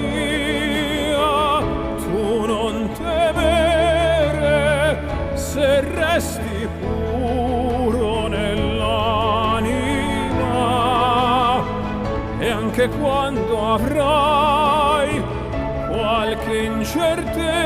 mia, tu non temere se resti puro nell'anima, e anche quando avrai qualche incertezza